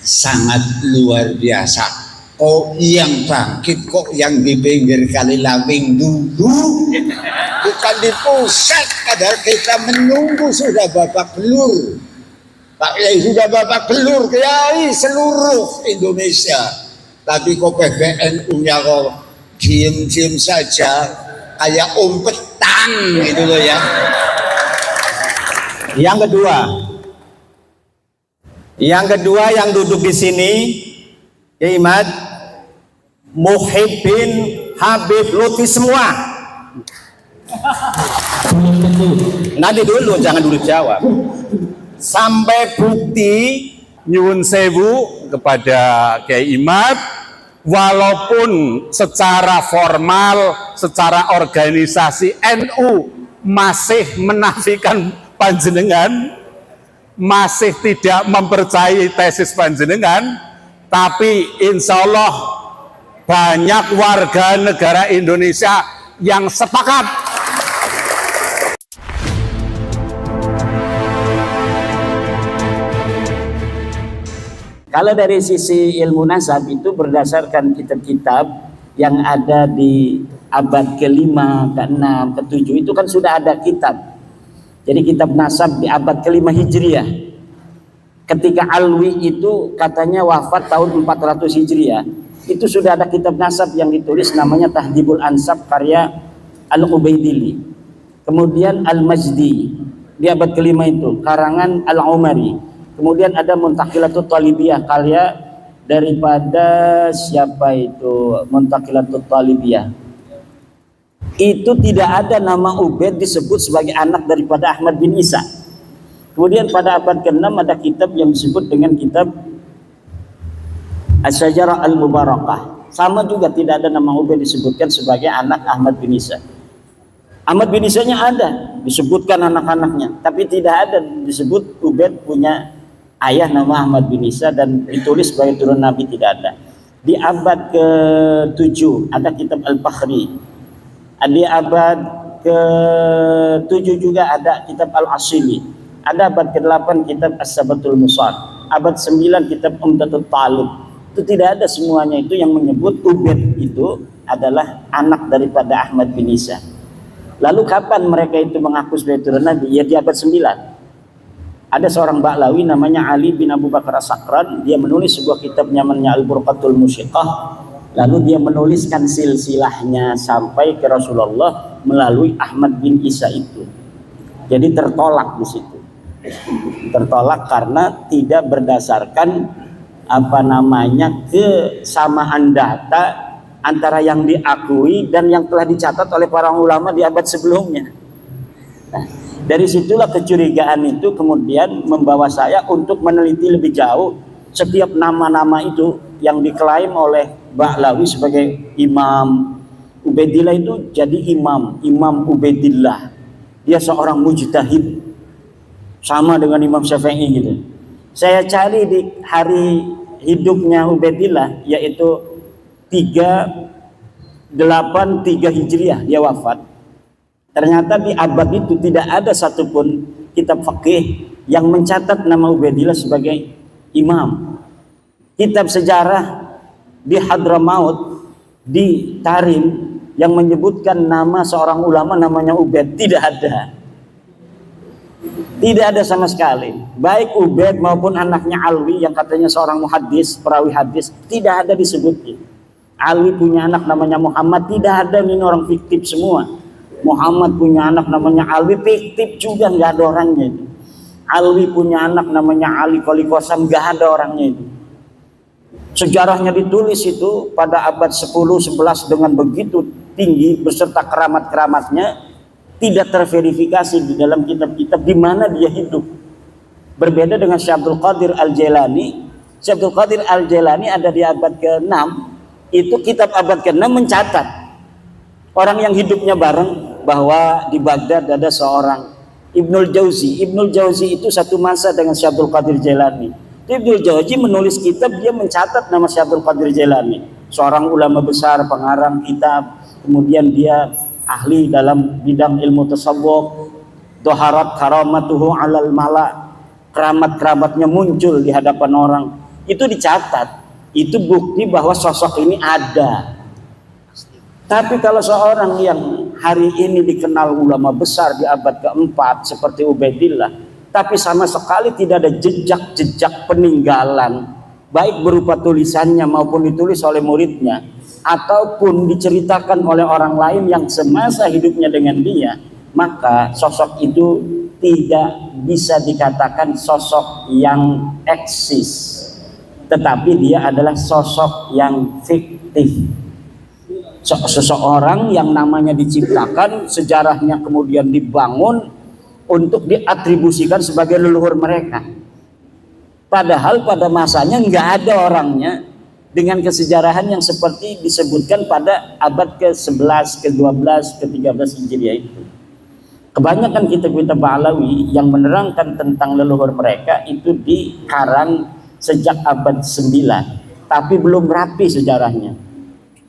sangat luar biasa. Kok yang bangkit, kok yang di pinggir kali Lawing dulu, bukan di pusat. Padahal kita menunggu sudah babak belur. Pak Kiai sudah babak belur, Kiai seluruh Indonesia. Tapi kok PBNU-nya kok diem-diem saja, kayak umpetan gitu loh ya. Yang kedua yang duduk di sini, ya Imad, Muhibbin, Habib, Lutfi semua. Nanti dulu, jangan dulu jawab. Sampai bukti nyuwun sewu kepada Kiai Imad, walaupun secara formal, secara organisasi NU masih menafikan panjenengan, masih tidak mempercayai tesis panjenengan, tapi insya Allah banyak warga negara Indonesia yang sepakat. Kalau dari sisi ilmu nasab itu berdasarkan kitab-kitab yang ada di abad ke-5, ke-6, ke-7 itu kan sudah ada kitab. Jadi kitab nasab di abad ke-5 Hijriah. Ketika Alwi itu katanya wafat tahun 400 Hijriah, itu sudah ada kitab nasab yang ditulis namanya Tahdhibul Ansab karya Al-Ubaidili. Kemudian Al-Majdi di abad ke-5 itu karangan Al-Umari. Kemudian ada Muntaqilatut Talibiyah karya daripada siapa itu, Muntaqilatut Talibiyah. Itu tidak ada nama Ubaid disebut sebagai anak daripada Ahmad bin Isa. Kemudian pada abad ke-6 ada kitab yang disebut dengan kitab Asy-Syajarah Al-Mubarakah. Sama juga tidak ada nama Ubaid disebutkan sebagai anak Ahmad bin Isa. Ahmad bin Isa-nya ada, disebutkan anak-anaknya, tapi tidak ada disebut Ubaid punya ayah nama Ahmad bin Isa dan ditulis sebagai turun Nabi, tidak ada. Di abad ke-7 ada kitab Al-Fakhri. Di abad ke-7 juga ada kitab Al-Asili. Ada abad ke-8 kitab As-Sabatul Musar. Abad 9 kitab Umdatul Talib. Itu tidak ada semuanya itu yang menyebut Ubaid itu adalah anak daripada Ahmad bin Isa. Lalu kapan mereka itu mengaku sebagai turun Nabi? Ya di abad 9. Ada seorang Ba'lawi namanya Ali bin Abu Bakar As-Sakran. Dia menulis sebuah kitab namanya Al-Burqatul Musyiqah. Lalu dia menuliskan silsilahnya sampai ke Rasulullah melalui Ahmad bin Isa itu. Jadi tertolak di situ. Tertolak karena tidak berdasarkan kesamaan data antara yang diakui dan yang telah dicatat oleh para ulama di abad sebelumnya. Nah, dari situlah kecurigaan itu kemudian membawa saya untuk meneliti lebih jauh setiap nama-nama itu yang diklaim oleh Ba'lawi sebagai imam. Ubaidillah itu jadi Imam Ubaidillah. Dia seorang mujtahid sama dengan Imam Syafi'i gitu. Saya cari di hari hidupnya Ubaidillah yaitu 383 Hijriah dia wafat. Ternyata di abad itu tidak ada satupun kitab fikih yang mencatat nama Ubaidillah sebagai imam. Kitab sejarah di Hadramaut, di Tarim yang menyebutkan nama seorang ulama namanya Ubaid tidak ada. Tidak ada sama sekali. Baik Ubaid maupun anaknya Alwi yang katanya seorang muhaddis, perawi hadis, tidak ada disebutkan. Alwi punya anak namanya Muhammad, tidak ada, ini orang fiktif semua. Muhammad punya anak namanya Alwi, fiktif juga, nggak ada orangnya itu. Alwi punya anak namanya Ali Qoli Qasam, nggak ada orangnya itu. Sejarahnya ditulis itu pada abad 10-11 dengan begitu tinggi beserta keramat-keramatnya, tidak terverifikasi di dalam kitab-kitab di mana dia hidup. Berbeda dengan Syekh Abdul Qadir Al-Jailani. Syekh Abdul Qadir Al-Jailani ada di abad ke-6, itu kitab abad ke-6 mencatat orang yang hidupnya bareng bahwa di Baghdad ada seorang Ibnul Jauzi. Ibnul Jauzi itu satu masa dengan Syekh Abdul Qadir Jailani. Ibnul Jauzi menulis kitab, dia mencatat nama Syekh Abdul Qadir Jailani, seorang ulama besar, pengarang kitab. Kemudian dia ahli dalam bidang ilmu tasawuf. Dhaharat karamatuhu alal mala, keramat-keramatnya muncul di hadapan orang. itu dicatat. Itu bukti bahwa sosok ini ada. Tapi kalau seorang yang hari ini dikenal ulama besar di abad keempat seperti Ubaidillah, tapi sama sekali tidak ada jejak-jejak peninggalan, baik berupa tulisannya maupun ditulis oleh muridnya, ataupun diceritakan oleh orang lain yang semasa hidupnya dengan dia, maka sosok itu tidak bisa dikatakan sosok yang eksis, tetapi dia adalah sosok yang fiktif. Seseorang yang namanya diciptakan, sejarahnya kemudian dibangun untuk diatribusikan sebagai leluhur mereka, padahal pada masanya nggak ada orangnya dengan kesejarahan yang seperti disebutkan pada abad ke-11, ke-12, ke-13 Hijriah itu. Kebanyakan kitab-kitab Ba'alawi yang menerangkan tentang leluhur mereka itu dikarang sejak abad 9, tapi belum rapi sejarahnya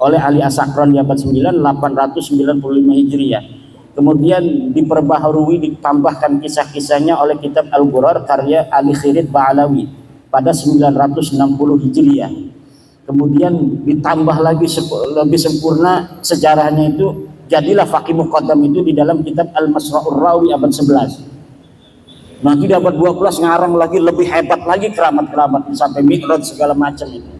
oleh Ali As-Sakran di abad 9, 895 Hijriah. Kemudian diperbaharui, ditambahkan kisah-kisahnya oleh kitab Al-Ghurar karya Ali Khirid Ba'alawi pada 960 Hijriah. Kemudian ditambah lagi lebih sempurna sejarahnya itu, jadilah Faqih Muqaddam itu di dalam kitab Al-Masra'ur Rawi abad 11. Nanti di abad 12 ngarang lagi lebih hebat lagi keramat-keramat sampai Mi'raj segala macam itu.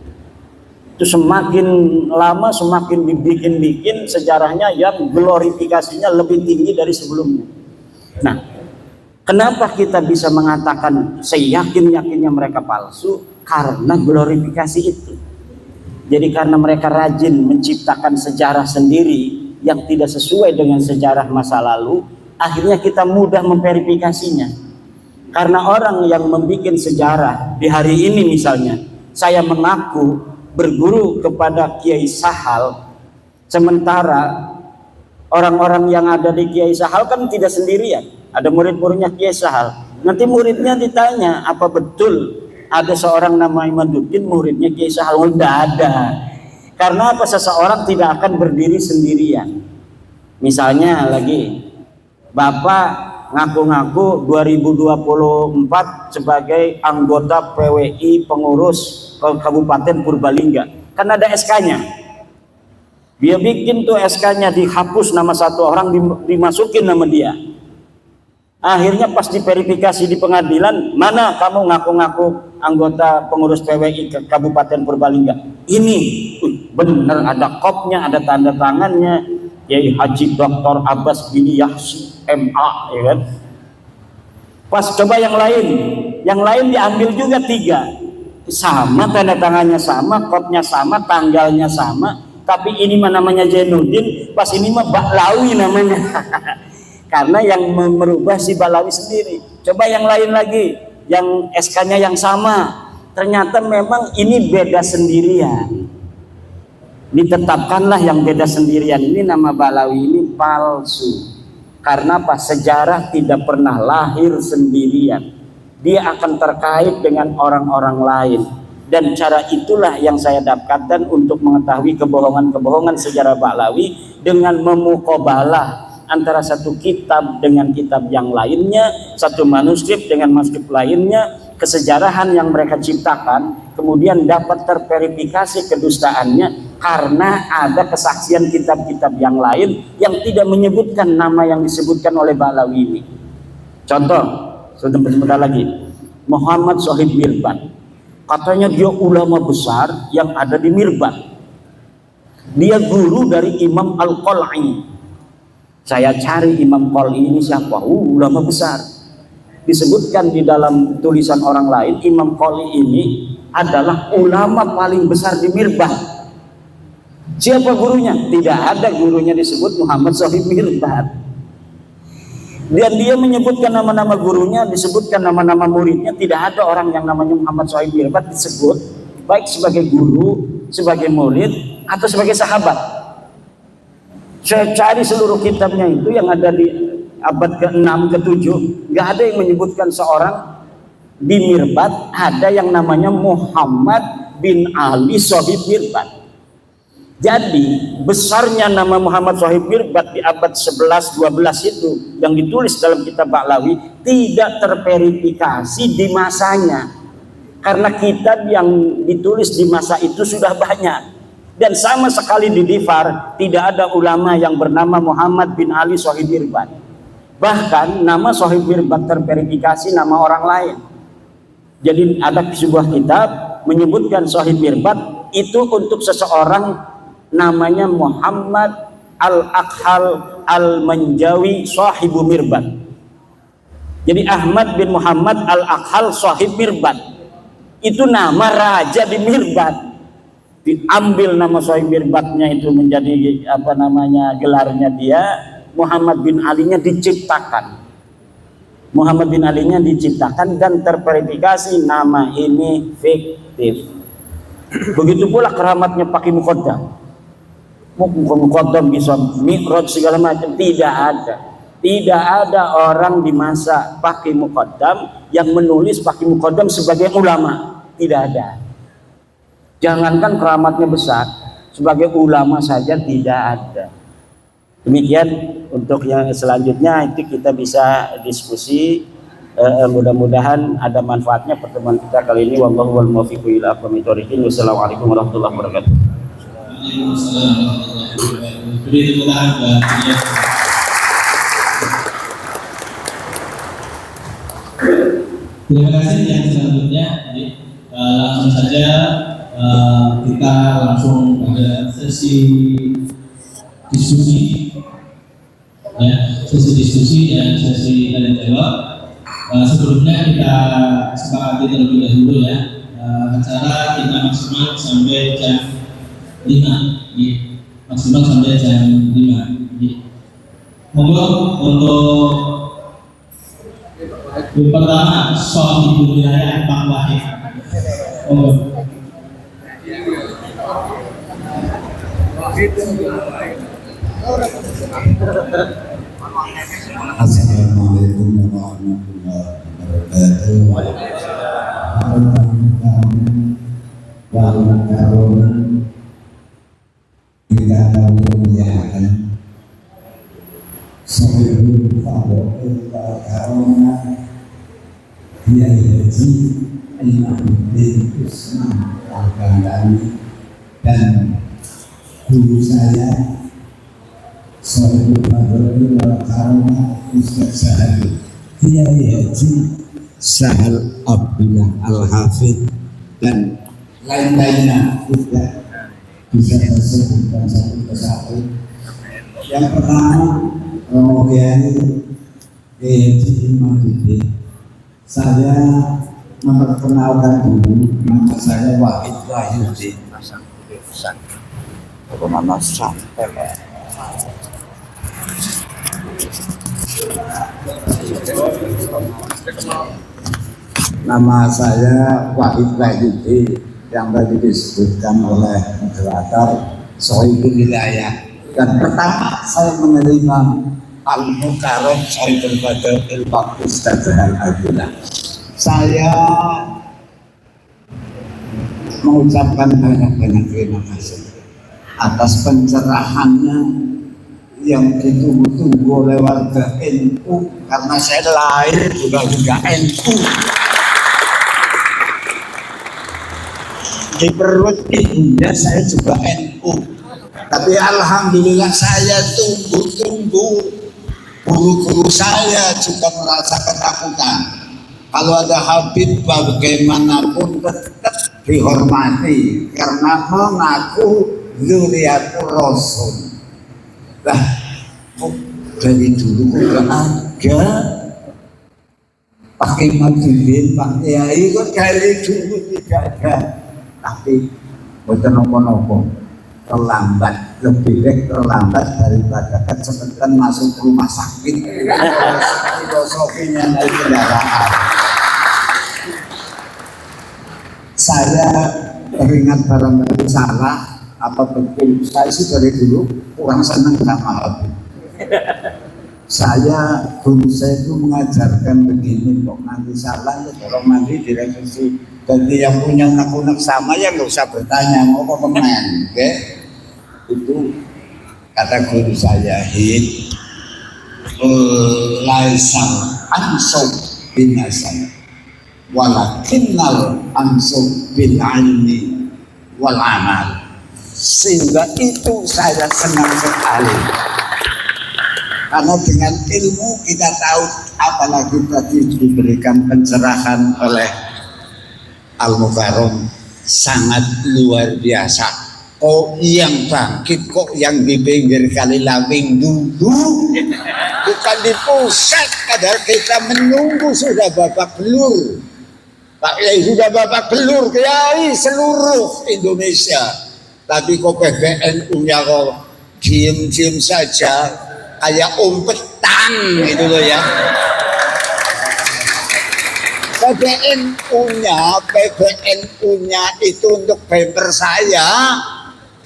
Itu semakin lama semakin dibikin-bikin sejarahnya yang glorifikasinya lebih tinggi dari sebelumnya. Nah, kenapa kita bisa mengatakan seyakin-yakinnya mereka palsu? Karena glorifikasi itu. Jadi karena mereka rajin menciptakan sejarah sendiri yang tidak sesuai dengan sejarah masa lalu, akhirnya kita mudah memverifikasinya. Karena orang yang membuat sejarah di hari ini misalnya, saya mengaku berguru kepada Kiai Sahal, sementara orang-orang yang ada di Kiai Sahal kan tidak sendirian, ada murid-muridnya Kiai Sahal. Nanti muridnya ditanya, apa betul ada seorang nama Imaduddin muridnya Kiai Sahal? Tidak ada. Karena apa? Seseorang tidak akan berdiri sendirian. Misalnya lagi, Bapak ngaku-ngaku 2024 sebagai anggota PWI pengurus Kabupaten Purbalingga, kan ada SK-nya. Dia bikin tuh SK-nya, dihapus nama satu orang, dimasukin nama dia. Akhirnya pas diverifikasi di pengadilan, mana kamu ngaku-ngaku anggota pengurus PWI ke Kabupaten Purbalingga? Ini, bener ada kopnya, ada tanda tangannya, Yai Haji Dr. Abbas bin Yahsi MA, ya kan? Pas coba yang lain diambil juga 3. Sama tanda tangannya sama, kopnya sama, tanggalnya sama, tapi ini mah namanya Jainuddin, pas ini mah Ba'lawi namanya. Karena yang merubah si Ba'lawi sendiri. Coba yang lain lagi, yang SK-nya yang sama, ternyata memang ini beda sendirian. Ditetapkanlah yang beda sendirian ini nama Ba'lawi ini palsu. Karena apa? Sejarah tidak pernah lahir sendirian. Dia akan terkait dengan orang-orang lain, dan cara itulah yang saya dapatkan untuk mengetahui kebohongan-kebohongan sejarah Ba'lawi dengan memuqabalah antara satu kitab dengan kitab yang lainnya, satu manuskrip dengan manuskrip lainnya, kesejarahan yang mereka ciptakan, kemudian dapat terverifikasi kedustaannya karena ada kesaksian kitab-kitab yang lain yang tidak menyebutkan nama yang disebutkan oleh Ba'lawi ini. Contoh, sebentar lagi, Muhammad Shahid Mirbat, katanya dia ulama besar yang ada di Mirbat. Dia guru dari Imam Al-Qal'i. Saya cari Imam Qal'i ini siapa? Ulama besar. Disebutkan di dalam tulisan orang lain, Imam Qal'i ini adalah ulama paling besar di Mirbat. Siapa gurunya? Tidak ada gurunya disebut Muhammad Shahid Mirbat. Dan dia menyebutkan nama-nama gurunya, disebutkan nama-nama muridnya. Tidak ada orang yang namanya Muhammad Shahid Mirbat disebut, baik sebagai guru, sebagai murid, atau sebagai sahabat. Saya cari seluruh kitabnya itu yang ada di abad ke-6, ke-7, nggak ada yang menyebutkan seorang di Mirbat ada yang namanya Muhammad bin Ali Shahid Mirbat. Jadi besarnya nama Muhammad Shahid Mirbat di abad 11-12 itu yang ditulis dalam kitab Ba'lawi tidak terverifikasi di masanya. Karena kitab yang ditulis di masa itu sudah banyak. Dan sama sekali di Difar tidak ada ulama yang bernama Muhammad bin Ali Shahib Mirbat. Bahkan nama Shahib Mirbat terverifikasi nama orang lain. Jadi ada sebuah kitab menyebutkan Shahib Mirbat itu untuk seseorang namanya Muhammad Al-Akhal Al-Manjawi Shahibu Mirbat. Jadi Ahmad bin Muhammad Al-Akhal Shahib Mirbat itu nama raja di Mirbat. Diambil nama Shahib Mirbatnya itu menjadi apa namanya gelarnya dia. Muhammad bin Ali-nya diciptakan. Muhammad bin Ali-nya diciptakan dan terverifikasi nama ini fiktif. Begitu pula keramatnya Paki Muqaddam. Muqaddam bisa mi'raj segala macam, tidak ada. Tidak ada orang di masa Paki Muqaddam yang menulis Paki Muqaddam sebagai ulama. Tidak ada. Jangankan keramatnya besar, sebagai ulama saja tidak ada. Demikian untuk yang selanjutnya itu kita bisa diskusi. Mudah-mudahan ada manfaatnya pertemuan kita kali ini. Wallahu wal muwaffiq ila aqwamit thoriqin. Wassalamualaikum warahmatullahi wabarakatuh. Waalaikumsalam warahmatullahi wabarakatuh. Beri tepuk tangan buat beliau. Terima kasih. Yang selanjutnya langsung saja kita langsung pada sesi diskusi, ya, sesi diskusi dan sesi tanya jawab. Sebelumnya kita sepakati terlebih dahulu ya, acara kita maksimal sampai jam 5, maksimal sampai jam 5. Monggo untuk yang pertama soal ibu wilayah Pak Wahid. Monggo. Assalamualaikum warahmatullahi wabarakatuh. Kita muliakan Sohibul Fadhil Karona Kiai Haji Imamuddin Usman Al-Kandani dan guru saya Sohibul Fadhil Karona Ustaz Sahal Kiai Haji Sahal Abdullah Al-Hafidh dan lain-lainnya tidak bisa disebutkan satu persatu. Yang pertama, Romo Kiai Haji Imamuddin. Saya memperkenalkan dulu, nama saya Wahid Wahyudi. Nama saya Wahid Wahyudi yang tadi disebutkan oleh moderator Sohibul Wilayah. Dan pertama saya menerima Al-Mukarram Sohibul Fadhil Pak Ustaz Al-Abdullah. Saya mengucapkan banyak-banyak terima kasih atas pencerahannya yang ditunggu-tunggu oleh warga NU, karena saya lahir juga NU. Di perut ibunya saya juga NU, tapi alhamdulillah saya tunggu-tunggu guru-guru saya juga merasa ketakutan. Kalau ada Habib bagaimanapun tetap dihormati karena mengaku zuriatul Rasul. Nah, dari dulu udah ada Pak Imamuddin, Pak Kiai kok dari dulu tidak ada. Tapi bukan nopo-nopo, terlambat, lebih baik terlambat daripada kecepatan masuk rumah sakit. Filosofinya dari kendaraan. Saya teringat barangkali salah apa betul, saya sih dari dulu kurang senang sama Habib. Guru saya itu mengajarkan begini, kok nanti salah ya tolong nanti direvisi. Bagi yang punya unek-unek sama ya nggak usah bertanya, mau komen, oke? Itu kata guru saya, hid laisal ansub binasan walakinnal ansub bil ilmi wal amal. Sehingga itu saya senang sekali, karena dengan ilmu kita tahu, apalagi tadi diberikan pencerahan oleh Al-Mukarram sangat luar biasa. Kok yang bangkit, kok yang di pinggir kali Lawing dulu, bukan di pusat. Padahal kita menunggu sudah babak belur. Pak Kiai sudah babak belur, Kiai seluruh Indonesia. Tapi kok PBNU-nya kok diem-diem saja, kayak umpetan gitu loh ya. PBNU-nya itu untuk bumper saya,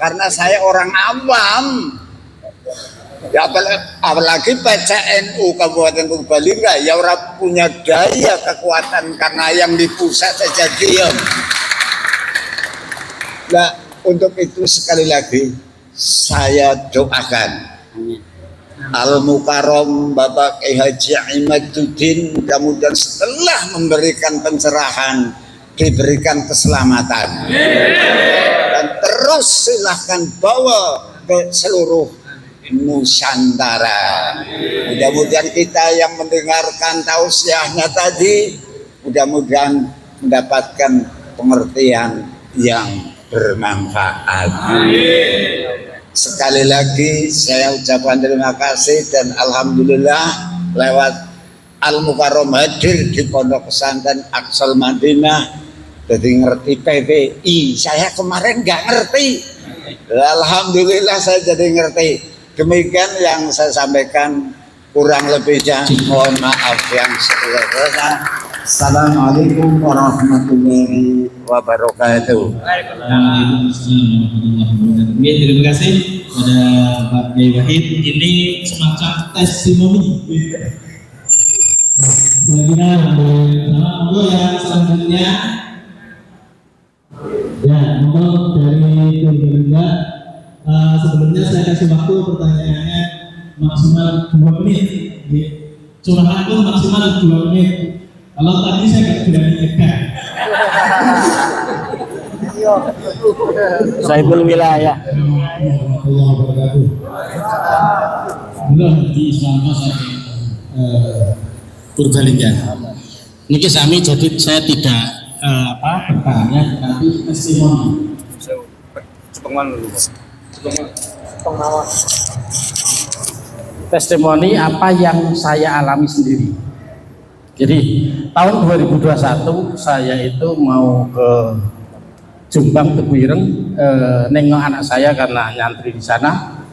karena saya orang awam. Ya apalagi PCNU Kabupaten Purbalingga ya orang punya daya kekuatan, karena yang di pusat saja diam. Nah, untuk itu sekali lagi saya doakan Al-Mukarram Bapak Kiai Haji Imaduddin mudah-mudahan setelah memberikan pencerahan diberikan keselamatan, dan terus silahkan bawa ke seluruh Nusantara. Mudah-mudahan kita yang mendengarkan tausiahnya tadi mudah-mudahan mendapatkan pengertian yang bermanfaat. Sekali lagi saya ucapkan terima kasih, dan alhamdulillah lewat Al-Mukarram hadir di Pondok Pesantren Aqsal Madinah, jadi ngerti PBI. Saya kemarin nggak ngerti, alhamdulillah saya jadi ngerti. Demikian yang saya sampaikan, kurang lebihnya mohon maaf yang sebesar-besarnya. Assalamualaikum warahmatullahi wabarakatuh. Waalaikumsalam warahmatullahi wabarakatuh. Terima kasih pada Pak Kiai Wahid. Ini semacam testimoni. Selanjutnya, monggo yang selanjutnya. Ya, monggo dari Purbalingga. Sebelumnya saya kasih waktu pertanyaannya maksimal 2 menit. Curahan pun maksimal 2 menit. Kalau tadi saya nggak berani nyegat. Saibul Wilayah. Allah wabarakatuh. Belum di Islam Purbalingga. Ini sami jadi saya tidak bertanya, tapi testimoni. Testimoni apa yang saya alami sendiri. Jadi tahun 2021 saya itu mau ke Jombang Teguh Ireng, nengok anak saya karena nyantri di sana.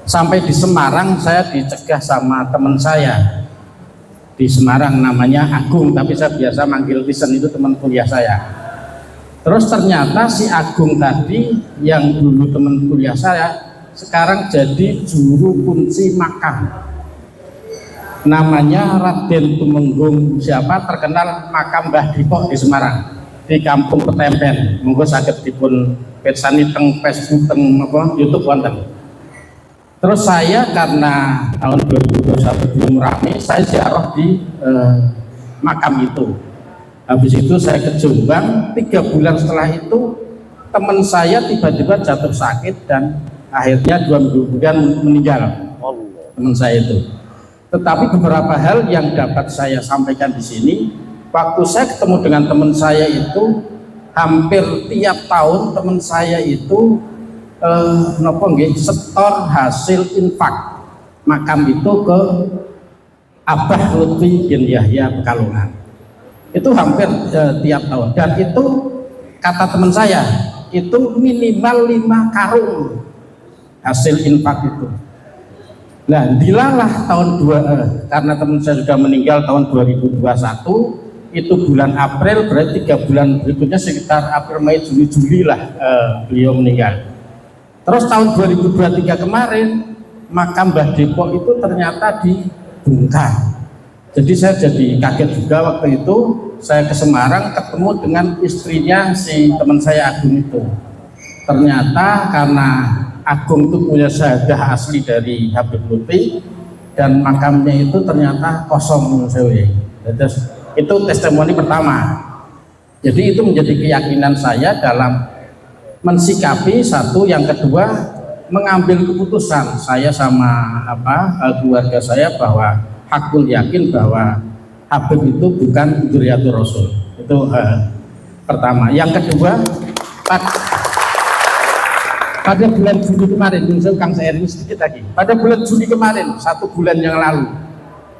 Sampai di Semarang saya dicegah sama teman saya di Semarang, namanya Agung, tapi saya biasa manggil Tisen, itu teman kuliah saya. Terus ternyata si Agung tadi yang dulu teman kuliah saya sekarang jadi juru kunci makam. Namanya Raden Tumenggung siapa, terkenal makam Mbah Dipok di Semarang, di Kampung Petempen. Monggo saged dipun pirsani teng Facebook, teng YouTube wonten. Terus saya karena tahun 2021 belum rame, saya ziarah di makam itu. Habis itu saya ke Jombang, 3 bulan setelah itu teman saya tiba-tiba jatuh sakit dan akhirnya 2 minggu kemudian meninggal. Teman saya itu. Tetapi beberapa hal yang dapat saya sampaikan di sini, waktu saya ketemu dengan teman saya itu, hampir tiap tahun teman saya itu setor hasil infak makam itu ke Abah Lutfi bin Yahya Pekalongan. Itu hampir tiap tahun, dan itu kata teman saya itu minimal 5 karung hasil infak itu. Nah, dilalah tahun karena teman saya sudah meninggal tahun 2021, itu bulan April, berarti 3 bulan berikutnya sekitar April, Mei, Juni, Juli lah beliau meninggal. Terus tahun 2023 kemarin makam Mbah Depok itu ternyata dibongkar. Jadi saya jadi kaget juga waktu itu. Saya ke Semarang ketemu dengan istrinya si teman saya Agung itu. Ternyata karena Agung itu punya syahadah asli dari Habib Lutfi, dan makamnya itu ternyata kosong. Terus Itu testimoni pertama. Jadi itu menjadi keyakinan saya dalam mensikapi satu, yang kedua mengambil keputusan saya sama keluarga saya bahwa hakul yakin bahwa Habib itu bukan dzurriyyatur Rasul. Itu pertama. Yang kedua, pada bulan Juli kemarin, Kang Sairi sedikit lagi. Pada bulan Juli kemarin, 1 bulan yang lalu,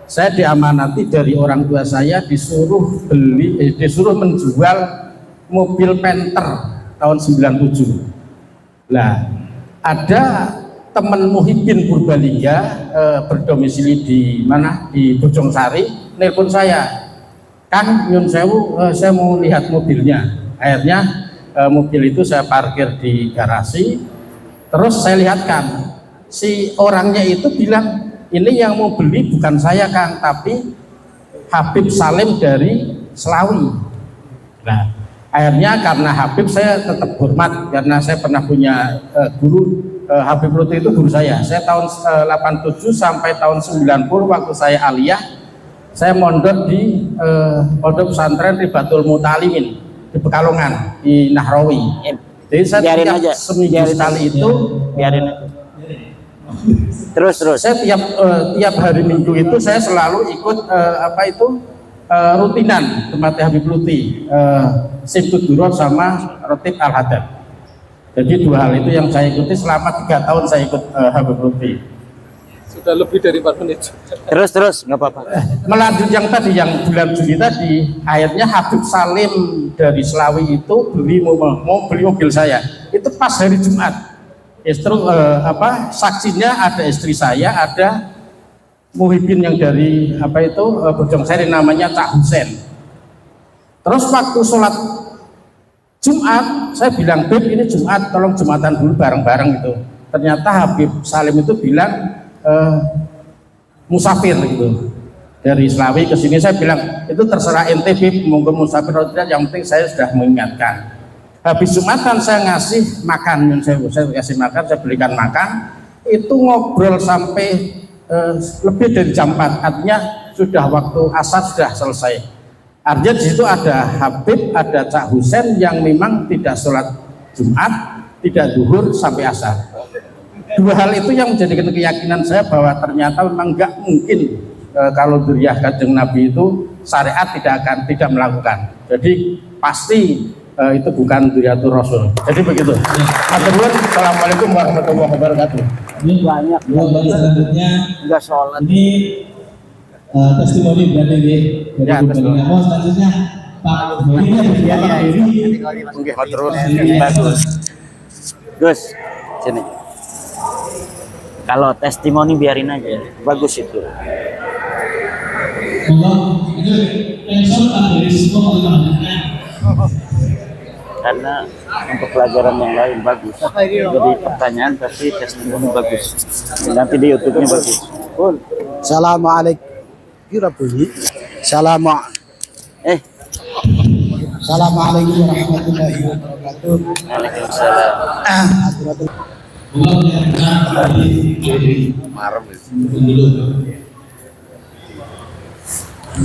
saya diamanati dari orang tua saya disuruh menjual mobil Panther tahun 97. Nah, ada teman Muhyiddin Purbalingga berdomisili di mana, di Bojongsari, nelpon saya, Kang nyun sewu, saya mau lihat mobilnya. Akhirnya mobil itu saya parkir di garasi, terus saya lihatkan, si orangnya itu bilang, ini yang mau beli bukan saya Kang, tapi Habib Salim dari Selawi. Nah, akhirnya karena Habib saya tetap hormat, karena saya pernah punya guru, Habib Lutfi itu guru saya. Saya tahun 87 sampai tahun 90 waktu saya aliyah, saya mondok di pondok pesantren Ribatul Mutalimin di Pekalongan, di Nahrawi. Jadi saya tiap seminggu sekali itu biarin aja. Terus saya tiap hari Minggu itu saya selalu ikut rutinan tempatnya Habib Lutfi, Sibtut Duror sama Rotib Al-Hadad. Jadi 2 hal itu yang saya ikuti selama 3 tahun saya ikut Habib Lutfi. Sudah lebih dari 4 menit. Terus nggak apa-apa. Melanjut yang tadi, yang bulan Juli tadi, akhirnya Habib Salim dari Selawi itu mau beli mobil saya. Itu pas hari Jumat. Justru saksinya ada istri saya, ada Muhyiddin yang dari Bojongsari, namanya Cak Husen. Terus waktu sholat Jumat, saya bilang, Beb ini Jumat, tolong Jumatan dulu bareng-bareng gitu. Ternyata Habib Salim itu bilang musafir gitu. Dari Selawi ke sini, saya bilang, itu terserah ente Beb, monggo musafir atau tidak, yang penting saya sudah mengingatkan. Habis Jumatan saya ngasih makan, saya kasih makan, saya belikan makan, itu ngobrol sampai lebih dari jam 4, artinya sudah waktu asar sudah selesai. Artinya di situ ada Habib, ada Cak Husen yang memang tidak sholat Jumat, tidak zuhur sampai asar. 2 hal itu yang menjadikan keyakinan saya bahwa ternyata memang nggak mungkin kalau dzurriyyah Kanjeng Nabi itu syariat tidak melakukan. Jadi pasti itu bukan dzurriyyatur Rasul. Jadi begitu. Assalamualaikum warahmatullahi wabarakatuh. Ini Banyak. selanjutnya Enggak sholat. ini testimoni berarti dari testimoni. Selanjutnya Pak Beri. Bagus. Gus, sini. Kalau testimoni biarin aja, bagus itu. Itu pensor Pak Beri semua mengamankan. Karena untuk pelajaran yang lain bagus. Jadi pertanyaan tapi testimoni bagus. Nanti di YouTube-nya bagus. Assalamualaikum. Kira bunyi. Assalamualaikum warahmatullahi wabarakatuh. Waalaikumsalam.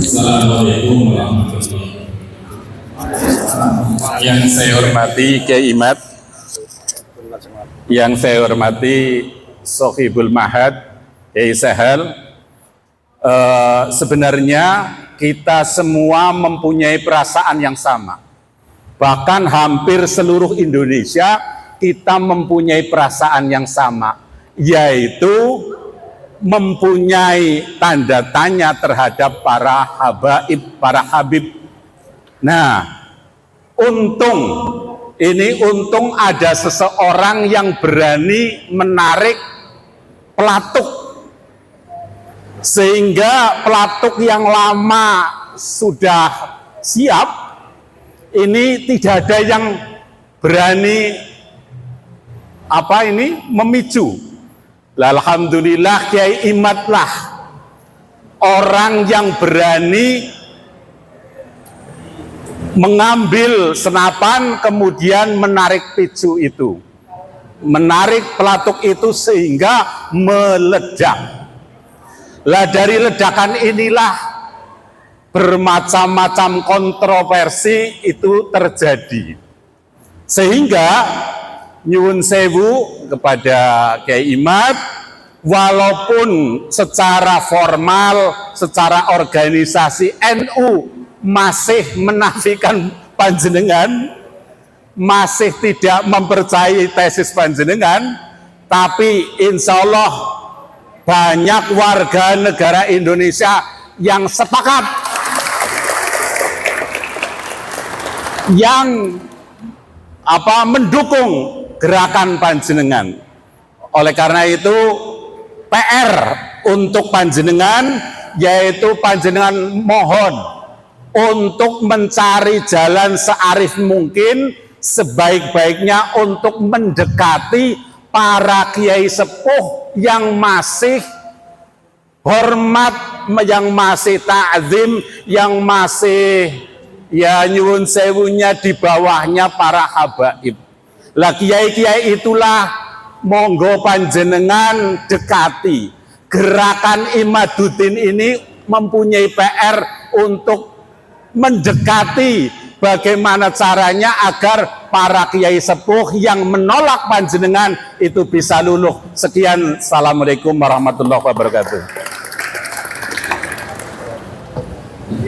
Assalamualaikum warahmatullahi wabarakatuh. Yang saya hormati Kiai Imad, yang saya hormati Sohibul Mahad, Kiai Sahal. Sebenarnya kita semua mempunyai perasaan yang sama. Bahkan hampir seluruh Indonesia kita mempunyai perasaan yang sama, yaitu mempunyai tanda tanya terhadap para habaib, para habib. Nah, untung ada seseorang yang berani menarik pelatuk, sehingga pelatuk yang lama sudah siap, ini tidak ada yang berani memicu. Alhamdulillah Kiai Imad lah orang yang berani mengambil senapan kemudian menarik picu itu, menarik pelatuk itu sehingga meledak. Lah dari ledakan inilah bermacam-macam kontroversi itu terjadi. Sehingga nyuwun sewu kepada Kiai Imad, walaupun secara formal, secara organisasi NU masih menafikan panjenengan, masih tidak mempercayai tesis panjenengan, tapi insya Allah banyak warga negara Indonesia yang sepakat, yang mendukung gerakan panjenengan. Oleh karena itu PR untuk panjenengan, yaitu panjenengan mohon untuk mencari jalan searif mungkin, sebaik-baiknya untuk mendekati para kiai sepuh yang masih hormat, yang masih ta'zim, yang masih ya nyuwun sewunya di bawahnya para habaib. Lah kiai-kiai itulah monggo panjenengan dekati. Gerakan Imaduddin ini mempunyai PR untuk mendekati bagaimana caranya agar para kiai sepuh yang menolak panjenengan itu bisa luluh. Sekian, assalamualaikum warahmatullahi wabarakatuh.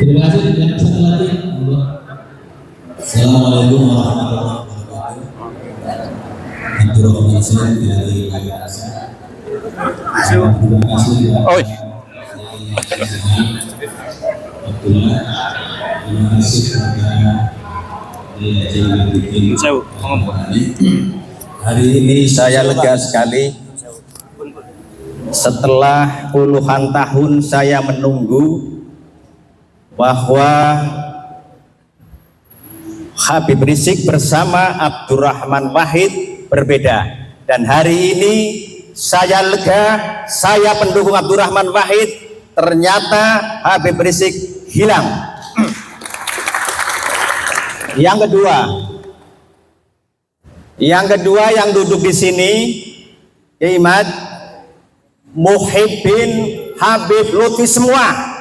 Terima kasih. Yang satu lagi. Assalamualaikum warahmatullahi wabarakatuh. Abdurrahman Hussein dari Jakarta. Terima kasih. Terima kasih kepada Hari ini saya lega sekali. Setelah puluhan tahun saya menunggu bahwa Habib Rizik bersama Abdurrahman Wahid berbeda, dan hari ini saya lega, saya pendukung Abdurrahman Wahid, ternyata Habib Rizik hilang. Yang kedua yang duduk di sini, Kiai Imad, Muhibbin Habib Lutfi semua.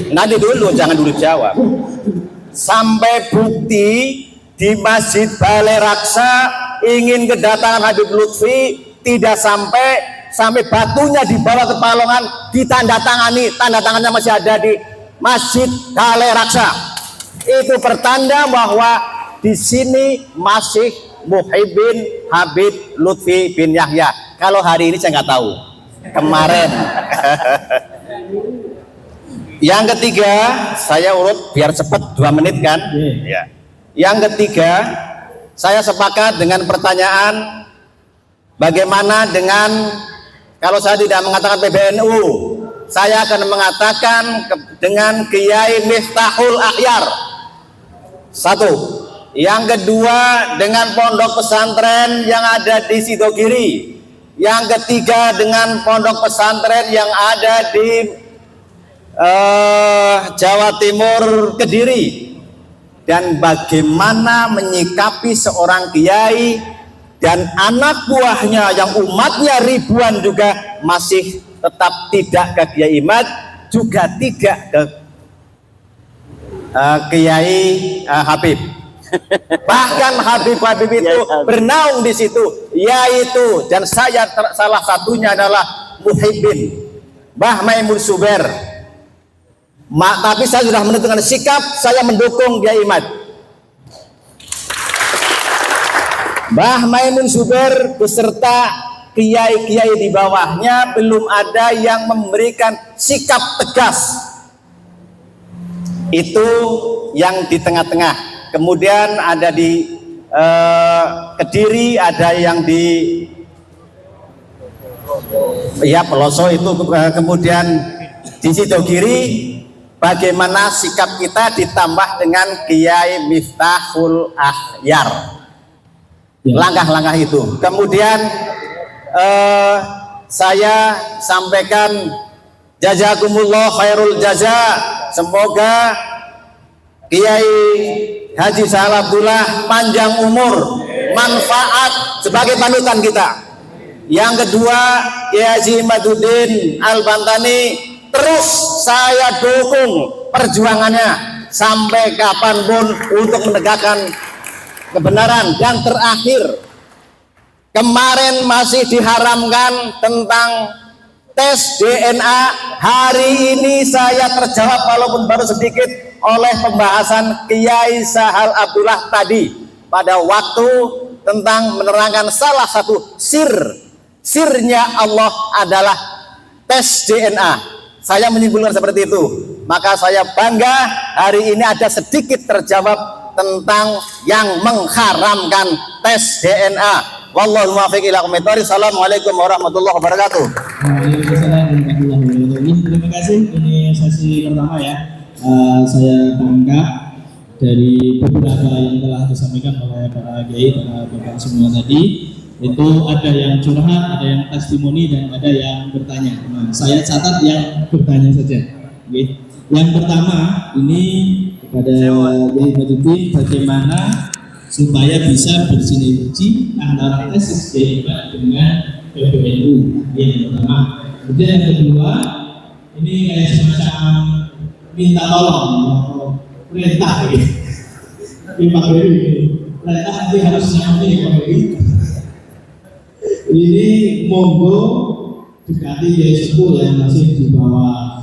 Nanti dulu, jangan dulu jawab. Sampai bukti di Masjid Balai Raksa ingin kedatangan Habib Lutfi, tidak sampai batunya dibawa ke Palongan, ditandatangani, tanda tangannya masih ada di Masjid Balai Raksa. Itu pertanda bahwa di sini masih Muhibbin Habib Lutfi bin Yahya. Kalau hari ini saya nggak tahu. Kemarin. Yang ketiga, saya urut biar cepat 2 menit kan? Ya. Yang ketiga, saya sepakat dengan pertanyaan bagaimana dengan kalau saya tidak mengatakan PBNU, saya akan mengatakan dengan Kiai Miftahul Akhyar. 1. Yang kedua dengan pondok pesantren yang ada di Sidogiri. Yang ketiga dengan pondok pesantren yang ada di Jawa Timur, Kediri. Dan bagaimana menyikapi seorang kiai dan anak buahnya yang umatnya ribuan juga masih tetap tidak ke Kiai Imad, juga tidak ke Kiai Habib. Bahkan Habib itu bernaung di situ, yaitu, dan saya salah satunya adalah Muhibbin Mbah Maimun Zubair. Tapi saya sudah menentukan sikap, saya mendukung Kiai Imad. Mbah Maimun Zubair beserta kiai-kiai di bawahnya belum ada yang memberikan sikap tegas. Itu yang di tengah-tengah. Kemudian ada di Kediri, ada yang di Peloso itu, kemudian di Sidogiri. Bagaimana sikap kita ditambah dengan Kiai Miftahul Akhyar, langkah-langkah itu. Kemudian saya sampaikan jazakumullah khairul jaza, semoga Kiai Haji Sahal Abdullah panjang umur, manfaat sebagai panutan kita. Yang kedua, Kiai Haji Imaduddin Al-Bantani terus saya dukung perjuangannya sampai kapanpun untuk menegakkan kebenaran. Dan terakhir, kemarin masih diharamkan tentang tes DNA. Hari ini saya terjawab walaupun baru sedikit oleh pembahasan Kiai Sahal Abdullah tadi pada waktu tentang menerangkan salah satu sirnya Allah adalah tes DNA. Saya menyimpulkan seperti itu. Maka saya bangga hari ini ada sedikit terjawab tentang yang mengharamkan tes DNA. Wallahu muwaffiq ila aqwamit thoriq. Assalamualaikum warahmatullahi wabarakatuh. Waalaikumsalam warahmatullahi wabarakatuh. Terima kasih. Ini sesi pertama ya. Saya bangga dari beberapa yang telah disampaikan oleh para kiai, para bapak semua tadi. Itu ada yang curhat, ada yang testimoni, dan ada yang bertanya. Nah, saya catat yang bertanya saja. Oke. Yang pertama ini kepada Kiai Bajuddin, bagaimana supaya bisa bersinergi antara tesis DNA dengan PBNU. Yang pertama. Kemudian yang kedua, ini kayak semacam minta tolong atau perintah gitu. Pak Beri, perintah nanti harus nyampe Pak Beri. Ini monggo dekati Kiai Sepuh yang masih di bawah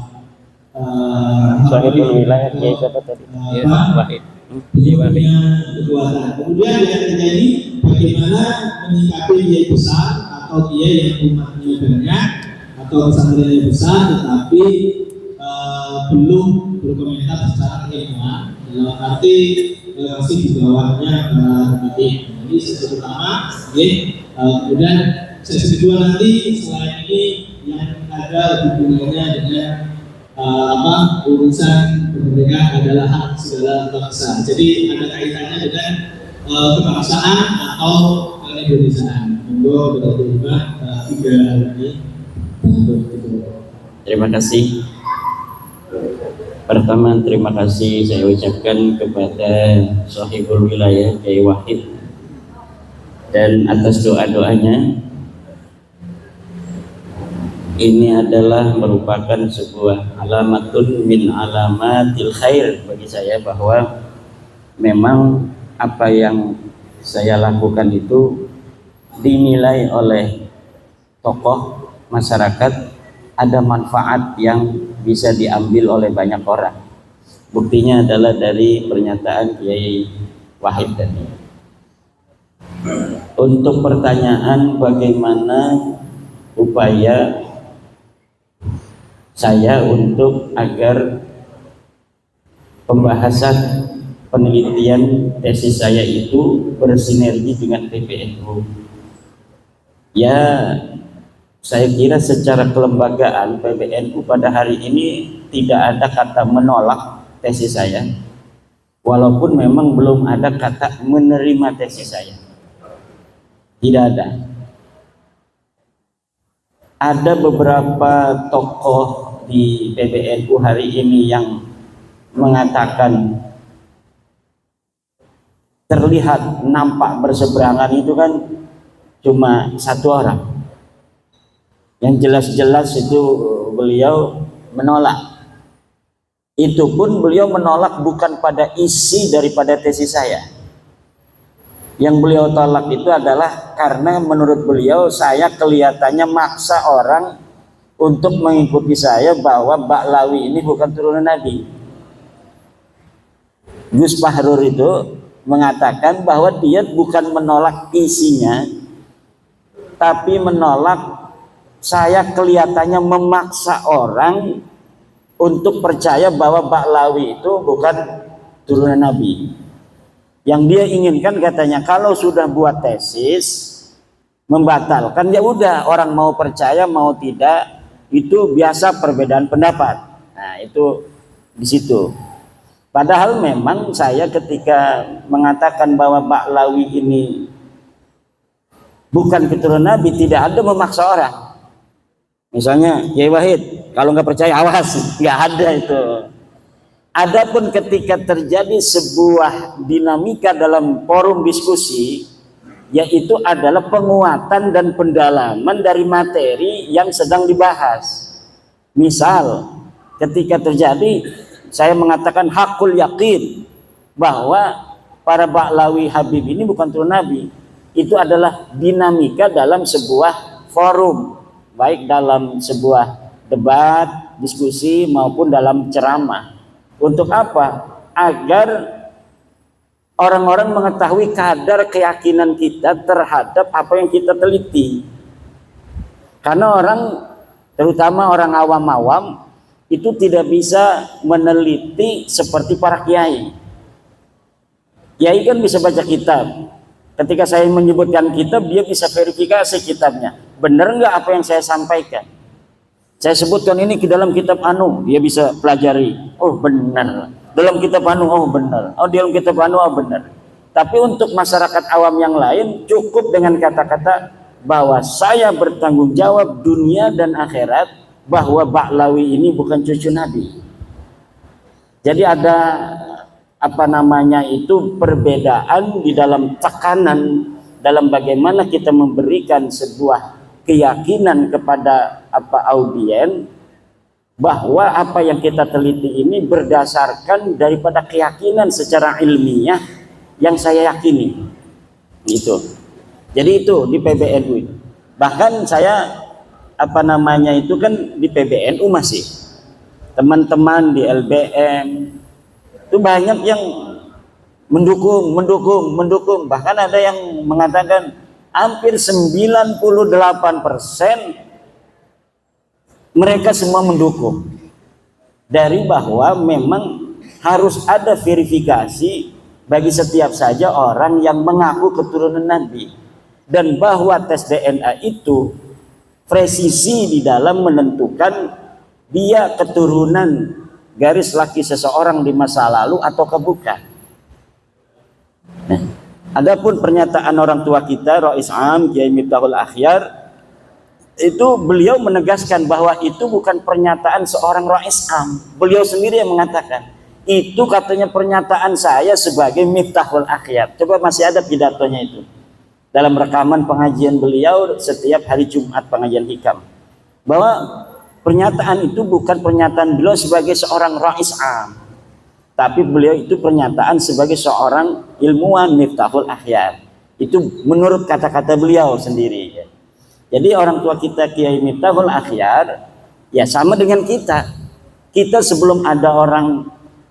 Sohibul wilayah Kiai siapa tadi? Wahid. Punya kekuatan. Kemudian yang terjadi bagaimana menyikapi Kiai besar atau Kiai yang umatnya banyak atau pesantrennya besar tetapi belum berkomentar secara ilmiah, dalam arti masih di bawahnya komite. Ini sesi pertama. Kemudian sesi kedua nanti selain ini yang ada hubungannya dengan urusan kemerdekaan adalah hak segala bangsa. Jadi ada kaitannya dengan kebangsaan atau keindonesiaan. Monggo berterima tiga ini. Terima kasih. Pertama, terima kasih saya ucapkan kepada Sohibul Wilayah Kiai Wahid dan atas doa-doanya. Ini adalah merupakan sebuah alamatun min alamatil khair bagi saya, bahwa memang apa yang saya lakukan itu dinilai oleh tokoh masyarakat ada manfaat yang bisa diambil oleh banyak orang. Buktinya adalah dari pernyataan Kiai Wahid tadi. Untuk pertanyaan bagaimana upaya saya untuk agar pembahasan penelitian tesis saya itu bersinergi dengan PBNU. Ya, saya kira secara kelembagaan PBNU pada hari ini tidak ada kata menolak tesis saya, walaupun memang belum ada kata menerima tesis saya. Tidak ada. Ada beberapa tokoh di PBNU hari ini yang mengatakan terlihat nampak berseberangan itu kan cuma satu orang. Yang jelas-jelas itu beliau menolak. Itu pun beliau menolak bukan pada isi daripada tesis saya. Yang beliau tolak itu adalah karena menurut beliau saya kelihatannya maksa orang untuk mengikuti saya bahwa Ba'lawi ini bukan turunan Nabi. Gus Fahrur itu mengatakan bahwa dia bukan menolak isinya, tapi menolak saya kelihatannya memaksa orang untuk percaya bahwa Ba'lawi itu bukan turunan Nabi. Yang dia inginkan katanya kalau sudah buat tesis membatalkan, ya udah, orang mau percaya mau tidak itu biasa perbedaan pendapat. Nah, itu di situ. Padahal memang saya ketika mengatakan bahwa Ba'lawi ini bukan keturunan Nabi, tidak ada memaksa orang. Misalnya Kiai Wahid, kalau nggak percaya awas, nggak ada itu. Adapun ketika terjadi sebuah dinamika dalam forum diskusi, yaitu adalah penguatan dan pendalaman dari materi yang sedang dibahas. Misal ketika terjadi, saya mengatakan hakul yakin bahwa para Ba'lawi Habib ini bukan turun Nabi. Itu adalah dinamika dalam sebuah forum, baik dalam sebuah debat, diskusi maupun dalam ceramah. Untuk apa? Agar orang-orang mengetahui kadar keyakinan kita terhadap apa yang kita teliti. Karena orang, terutama orang awam-awam, itu tidak bisa meneliti seperti para kiai. Kiai kan bisa baca kitab. Ketika saya menyebutkan kitab, dia bisa verifikasi kitabnya. Benar nggak apa yang saya sampaikan? Saya sebutkan ini ke dalam kitab anu, dia bisa pelajari. Oh benar. Dalam kitab anu, oh benar. Oh dalam kitab anu, oh benar. Tapi untuk masyarakat awam yang lain, cukup dengan kata-kata bahwa saya bertanggung jawab dunia dan akhirat, bahwa Ba'lawi ini bukan cucu Nabi. Jadi ada perbedaan di dalam tekanan dalam bagaimana kita memberikan sebuah keyakinan kepada audien bahwa apa yang kita teliti ini berdasarkan daripada keyakinan secara ilmiah yang saya yakini. Gitu. Jadi itu di PBNU itu. Bahkan saya itu kan di PBNU masih, teman-teman di LBM itu banyak yang mendukung, bahkan ada yang mengatakan hampir 98% mereka semua mendukung, dari bahwa memang harus ada verifikasi bagi setiap saja orang yang mengaku keturunan Nabi, dan bahwa tes DNA itu presisi di dalam menentukan dia keturunan garis laki seseorang di masa lalu atau bukan. Nah, adapun pernyataan orang tua kita, Rais Am Kiai Miftahul Akhyar, itu beliau menegaskan bahwa itu bukan pernyataan seorang Rais Am. Beliau sendiri yang mengatakan, itu katanya pernyataan saya sebagai Miftahul Akhyar. Coba masih ada pidatonya itu dalam rekaman pengajian beliau setiap hari Jumat, pengajian hikam, bahwa pernyataan itu bukan pernyataan beliau sebagai seorang Rais Am, tapi beliau itu pernyataan sebagai seorang ilmuwan Miftahul Akhyar. Itu menurut kata-kata beliau sendiri. Jadi orang tua kita Kiai Miftahul Akhyar ya sama dengan kita. Kita sebelum ada orang,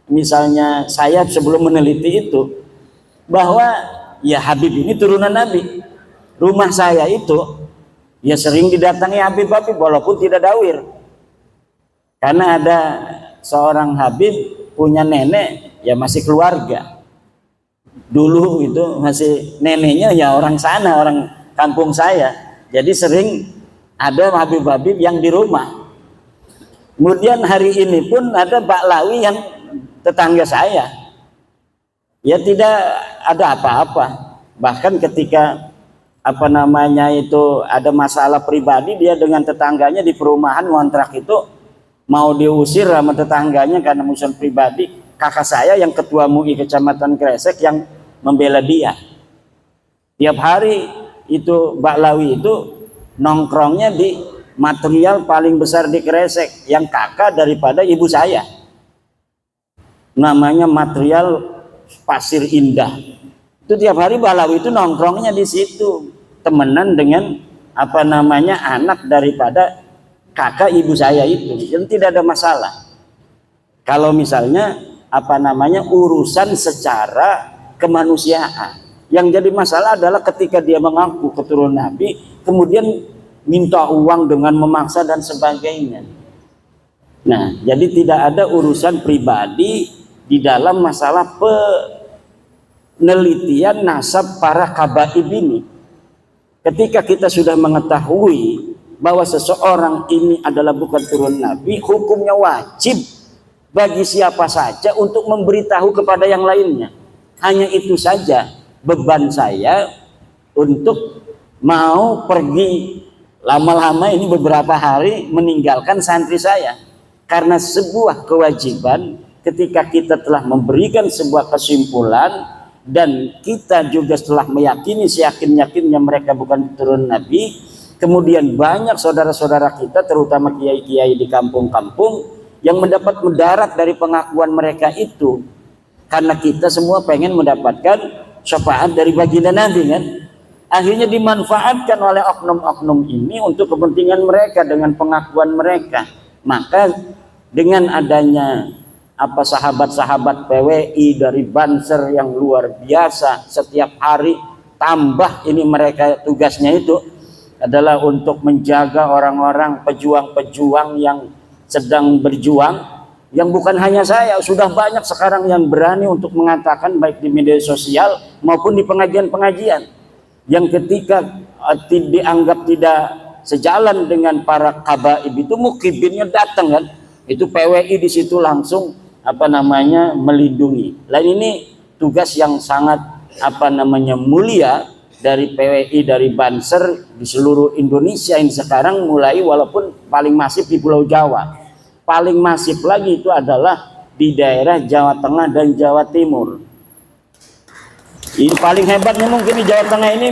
misalnya saya sebelum meneliti itu, bahwa ya Habib ini turunan Nabi. Rumah saya itu ya sering didatangi Habib-Habib walaupun tidak dawir. Karena ada seorang Habib punya nenek ya masih keluarga. Dulu itu masih neneknya ya orang sana, orang kampung saya. Jadi sering ada Habib-Habib yang di rumah. Kemudian hari ini pun ada Ba'lawi yang tetangga saya. Ya tidak ada apa-apa. Bahkan ketika ada masalah pribadi, dia dengan tetangganya di perumahan ngontrak itu mau diusir sama tetangganya karena urusan pribadi. Kakak saya yang ketua MUI Kecamatan Kresek yang membela dia. Tiap hari itu Ba'lawi itu nongkrongnya di material paling besar di Kresek yang kakak daripada ibu saya. Namanya material Pasir Indah. Itu tiap hari Ba'lawi itu nongkrongnya di situ, temenan dengan anak daripada kakak ibu saya itu. Dan tidak ada masalah. Kalau misalnya urusan secara kemanusiaan. Yang jadi masalah adalah ketika dia mengaku keturunan Nabi, kemudian minta uang dengan memaksa dan sebagainya. Nah, jadi tidak ada urusan pribadi di dalam masalah penelitian nasab para kabaib ini. Ketika kita sudah mengetahui bahwa seseorang ini adalah bukan turun Nabi, hukumnya wajib bagi siapa saja untuk memberitahu kepada yang lainnya. Hanya itu saja beban saya untuk mau pergi lama-lama ini beberapa hari meninggalkan santri saya. Karena sebuah kewajiban ketika kita telah memberikan sebuah kesimpulan dan kita juga setelah meyakini seyakin-yakinnya mereka bukan turun Nabi, kemudian banyak saudara-saudara kita terutama kiai-kiai di kampung-kampung yang mendapat mudarat dari pengakuan mereka itu, karena kita semua pengen mendapatkan syafaat dari baginda Nabi kan, akhirnya dimanfaatkan oleh oknum-oknum ini untuk kepentingan mereka dengan pengakuan mereka. Maka dengan adanya sahabat-sahabat PWI dari Banser yang luar biasa, setiap hari tambah ini, mereka tugasnya itu adalah untuk menjaga orang-orang pejuang-pejuang yang sedang berjuang, yang bukan hanya saya, sudah banyak sekarang yang berani untuk mengatakan baik di media sosial maupun di pengajian-pengajian, yang ketika dianggap tidak sejalan dengan para kabaib itu, mukibinnya datang kan, itu PWI di situ langsung melindungi. Lain ini tugas yang sangat mulia dari PWI, dari Banser di seluruh Indonesia ini sekarang, mulai walaupun paling masif di Pulau Jawa, paling masif lagi itu adalah di daerah Jawa Tengah dan Jawa Timur. Ini paling hebatnya mungkin di Jawa Tengah ini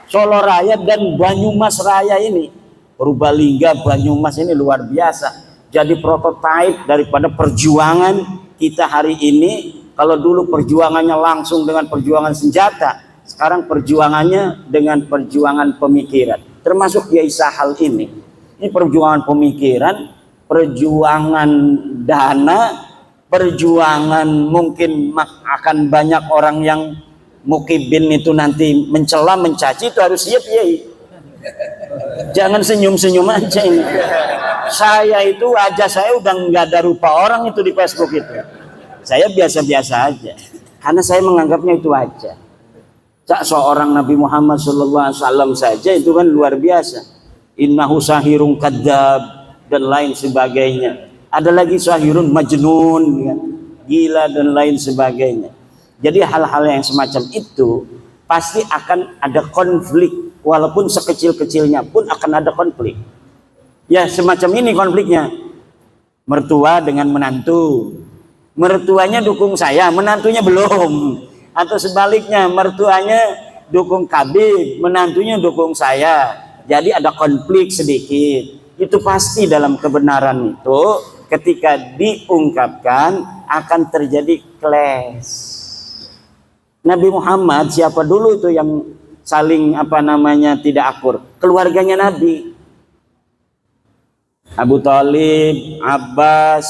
Solo Raya dan Banyumas Raya ini, Purbalingga, Banyumas ini luar biasa. Jadi prototipe daripada perjuangan kita hari ini. Kalau dulu perjuangannya langsung dengan perjuangan senjata, sekarang perjuangannya dengan perjuangan pemikiran. Termasuk Kiai Sahal ini perjuangan pemikiran, perjuangan dana, perjuangan mungkin akan banyak orang yang mukibin itu nanti mencela, mencaci, itu harus siap ya. Jangan senyum-senyum aja ini. Saya itu wajah saya udah nggak ada rupa orang itu di Facebook itu. Saya biasa-biasa aja, karena saya menganggapnya itu aja. Seorang Nabi Muhammad SAW saja itu kan luar biasa. Innahu sahirun kadzab dan lain sebagainya. Ada lagi sahirun majnun, kan? Gila dan lain sebagainya. Jadi hal-hal yang semacam itu pasti akan ada konflik, walaupun sekecil-kecilnya pun akan ada konflik. Ya semacam ini konfliknya. Mertua dengan menantu, mertuanya dukung saya, menantunya belum. Atau sebaliknya, mertuanya dukung Kabib, menantunya dukung saya. Jadi ada konflik sedikit. Itu pasti dalam kebenaran itu ketika diungkapkan akan terjadi clash. Nabi Muhammad siapa dulu itu yang saling tidak akur? Keluarganya Nabi. Abu Thalib, Abbas,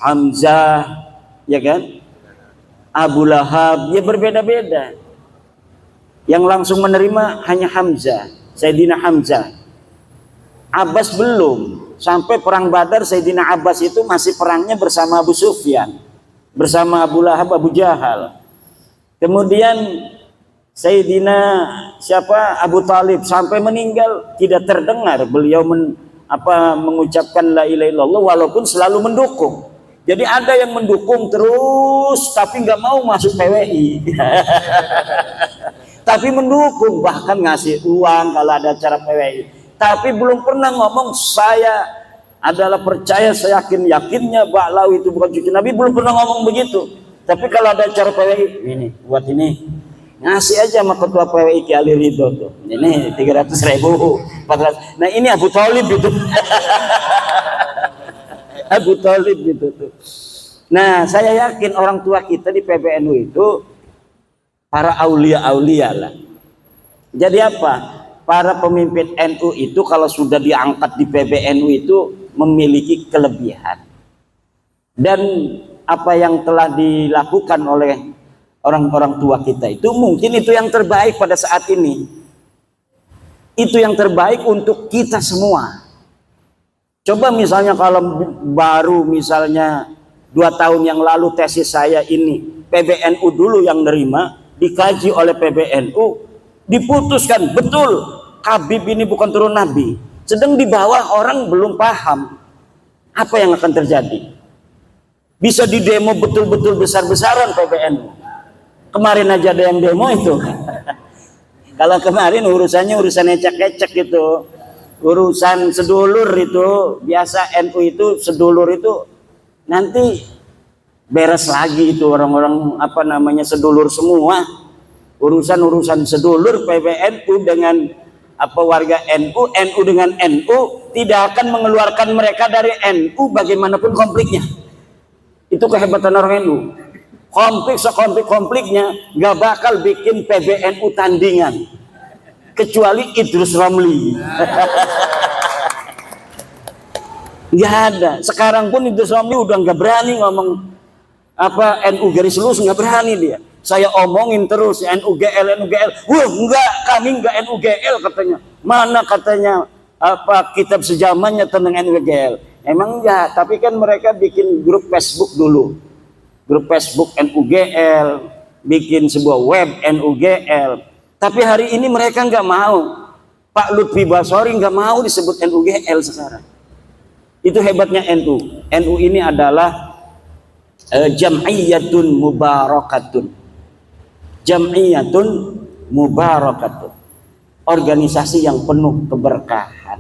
Hamzah, ya kan? Abu Lahab, ya berbeda-beda. Yang langsung menerima hanya Hamzah, Sayyidina Hamzah. Abbas belum. Sampai perang Badar, Sayyidina Abbas itu masih perangnya bersama Abu Sufyan, bersama Abu Lahab, Abu Jahal. Kemudian Sayyidina Abu Thalib sampai meninggal tidak terdengar beliau mengucapkan la ilaha illallah, walaupun selalu mendukung. Jadi ada yang mendukung terus tapi nggak mau masuk PWI. Tapi mendukung, bahkan ngasih uang kalau ada acara PWI. Tapi belum pernah ngomong saya adalah percaya, saya yakinnya Ba'lawi itu bukan cucu Nabi, belum pernah ngomong begitu. Tapi kalau ada acara PWI, ini buat ini ngasih aja sama ketua PWI Ki Ali Ridho tuh. Ini 300.000, 400. Nah ini Abu Thalib itu. Abu Thalib gitu tuh. Nah saya yakin orang tua kita di PBNU itu para aulia-aulia lah. Jadi apa? Para pemimpin NU itu kalau sudah diangkat di PBNU itu memiliki kelebihan. Dan apa yang telah dilakukan oleh orang-orang tua kita itu mungkin itu yang terbaik pada saat ini. Itu yang terbaik untuk kita semua. Coba misalnya kalau baru misalnya 2 tahun yang lalu tesis saya ini PBNU dulu yang nerima, dikaji oleh PBNU, diputuskan betul Habib ini bukan turun Nabi. Sedang di bawah orang belum paham apa yang akan terjadi. Bisa didemo betul-betul besar-besaran PBNU. Kemarin aja ada yang demo itu. Kalau kemarin urusannya urusan ecek-ecek gitu. Urusan sedulur itu biasa, NU itu sedulur itu nanti beres lagi itu orang-orang sedulur semua. Urusan sedulur PBNU dengan apa warga NU, NU dengan NU tidak akan mengeluarkan mereka dari NU bagaimanapun konfliknya. Itu kehebatan orang NU. Konflik sekonflik-konfliknya nggak bakal bikin PBNU tandingan kecuali Idrus Ramli. Nggak ada. Sekarang pun Idrus Ramli udah nggak berani ngomong apa NU garis lurus, nggak berani dia. Saya omongin terus NUGL. Wah, enggak, kami enggak NUGL katanya. Mana katanya apa kitab sejamannya tentang NUGL? Emang enggak, tapi kan mereka bikin grup Facebook dulu. Grup Facebook NUGL, bikin sebuah web NUGL. Tapi hari ini mereka enggak mau. Pak Lutfi Basori enggak mau disebut NUGL sekarang. Itu hebatnya NU. NU ini adalah jam'iyatun mubarakatun. Jam'iyatun mubarakatun. Organisasi yang penuh keberkahan.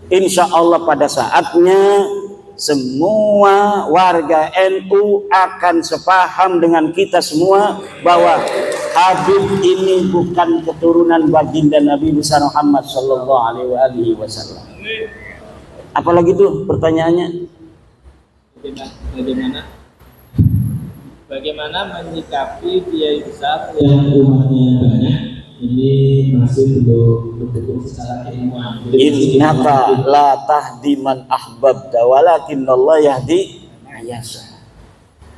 Insya Allah pada saatnya semua warga NU akan sepaham dengan kita semua bahwa Habib ini bukan keturunan baginda Nabi besar Muhammad sallallahu alaihi wasallam. Apalagi tuh pertanyaannya? Bagaimana menyikapi kiai besar yang umatnya banyak ini masih belum mendukung secara ilmuwan? Innaka la tahdi man ahbabta walakinallah yahdi ayasa.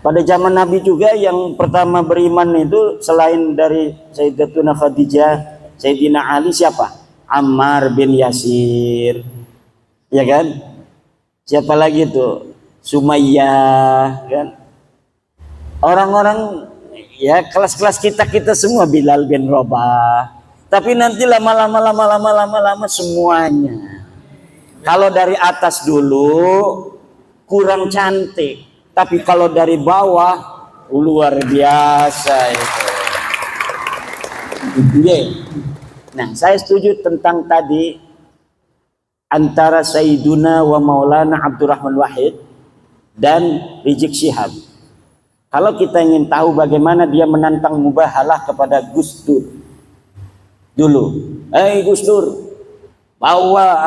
Pada zaman Nabi juga yang pertama beriman itu selain dari Sayyidatuna Khadijah, Sayyidina Ali siapa? Ammar bin Yasir. Ya kan? Siapa lagi tuh? Sumayyah, kan? Orang-orang ya kelas-kelas kita semua, Bilal bin Rabah. Tapi nanti lama-lama semuanya. Kalau dari atas dulu kurang cantik, tapi kalau dari bawah luar biasa itu. Nah, saya setuju tentang tadi antara Sayyiduna wa Maulana Abdurrahman Wahid dan Rizik Syihab. Kalau kita ingin tahu bagaimana dia menantang mubahalah kepada Gus Dur dulu, Gus Dur, bawa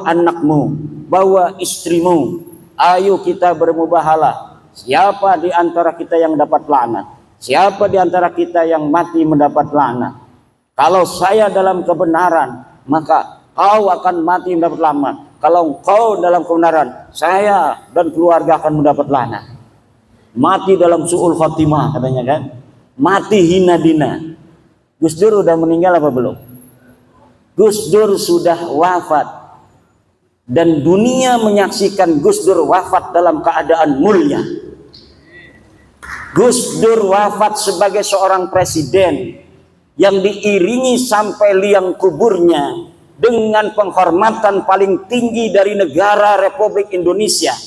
anakmu, bawa istrimu, ayo kita bermubahalah. Siapa di antara kita yang dapat laknat? Siapa di antara kita yang mati mendapat laknat? Kalau saya dalam kebenaran, maka kau akan mati mendapat laknat. Kalau kau dalam kebenaran, saya dan keluarga akan mendapat laknat. Mati dalam su'ul khatimah katanya kan, mati hina dina. Gus Dur udah meninggal apa belum? Gus Dur sudah wafat dan dunia menyaksikan Gus Dur wafat dalam keadaan mulia. Gus Dur wafat sebagai seorang presiden yang diiringi sampai liang kuburnya dengan penghormatan paling tinggi dari negara Republik Indonesia.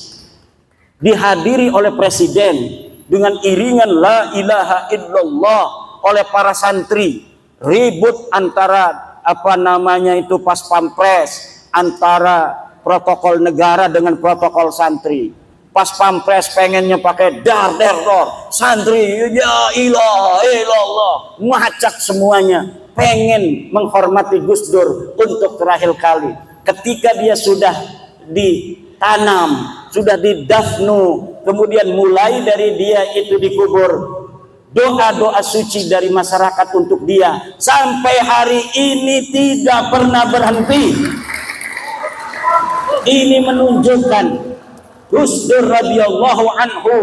Dihadiri oleh presiden dengan iringan la ilaha illallah oleh para santri, ribut antara apa namanya itu pas pampres antara protokol negara dengan protokol santri. Pas pampres pengennya pakai dar santri ya ilaha illallah ngacak semuanya, pengen menghormati Gus Dur untuk terakhir kali. Ketika dia sudah ditanam, sudah didafnu, kemudian mulai dari dia itu dikubur, doa-doa suci dari masyarakat untuk dia sampai hari ini tidak pernah berhenti. Ini menunjukkan Gus Dur radhiyallahu anhu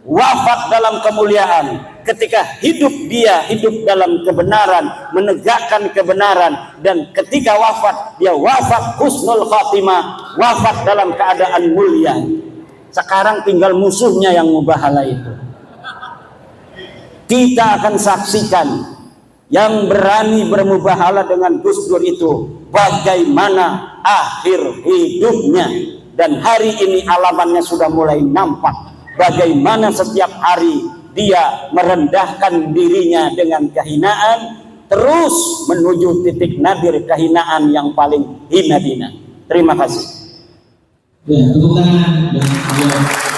wafat dalam kemuliaan. Ketika hidup dia hidup dalam kebenaran, menegakkan kebenaran, dan ketika wafat dia wafat husnul khatimah, wafat dalam keadaan mulia. Sekarang tinggal musuhnya yang mubahalah itu. Kita akan saksikan yang berani bermubahalah dengan Gus Dur itu bagaimana akhir hidupnya, dan hari ini alamannya sudah mulai nampak bagaimana setiap hari dia merendahkan dirinya dengan kehinaan terus menuju titik nadir kehinaan yang paling hina dina. Terima kasih. Ya, tepuk tangan.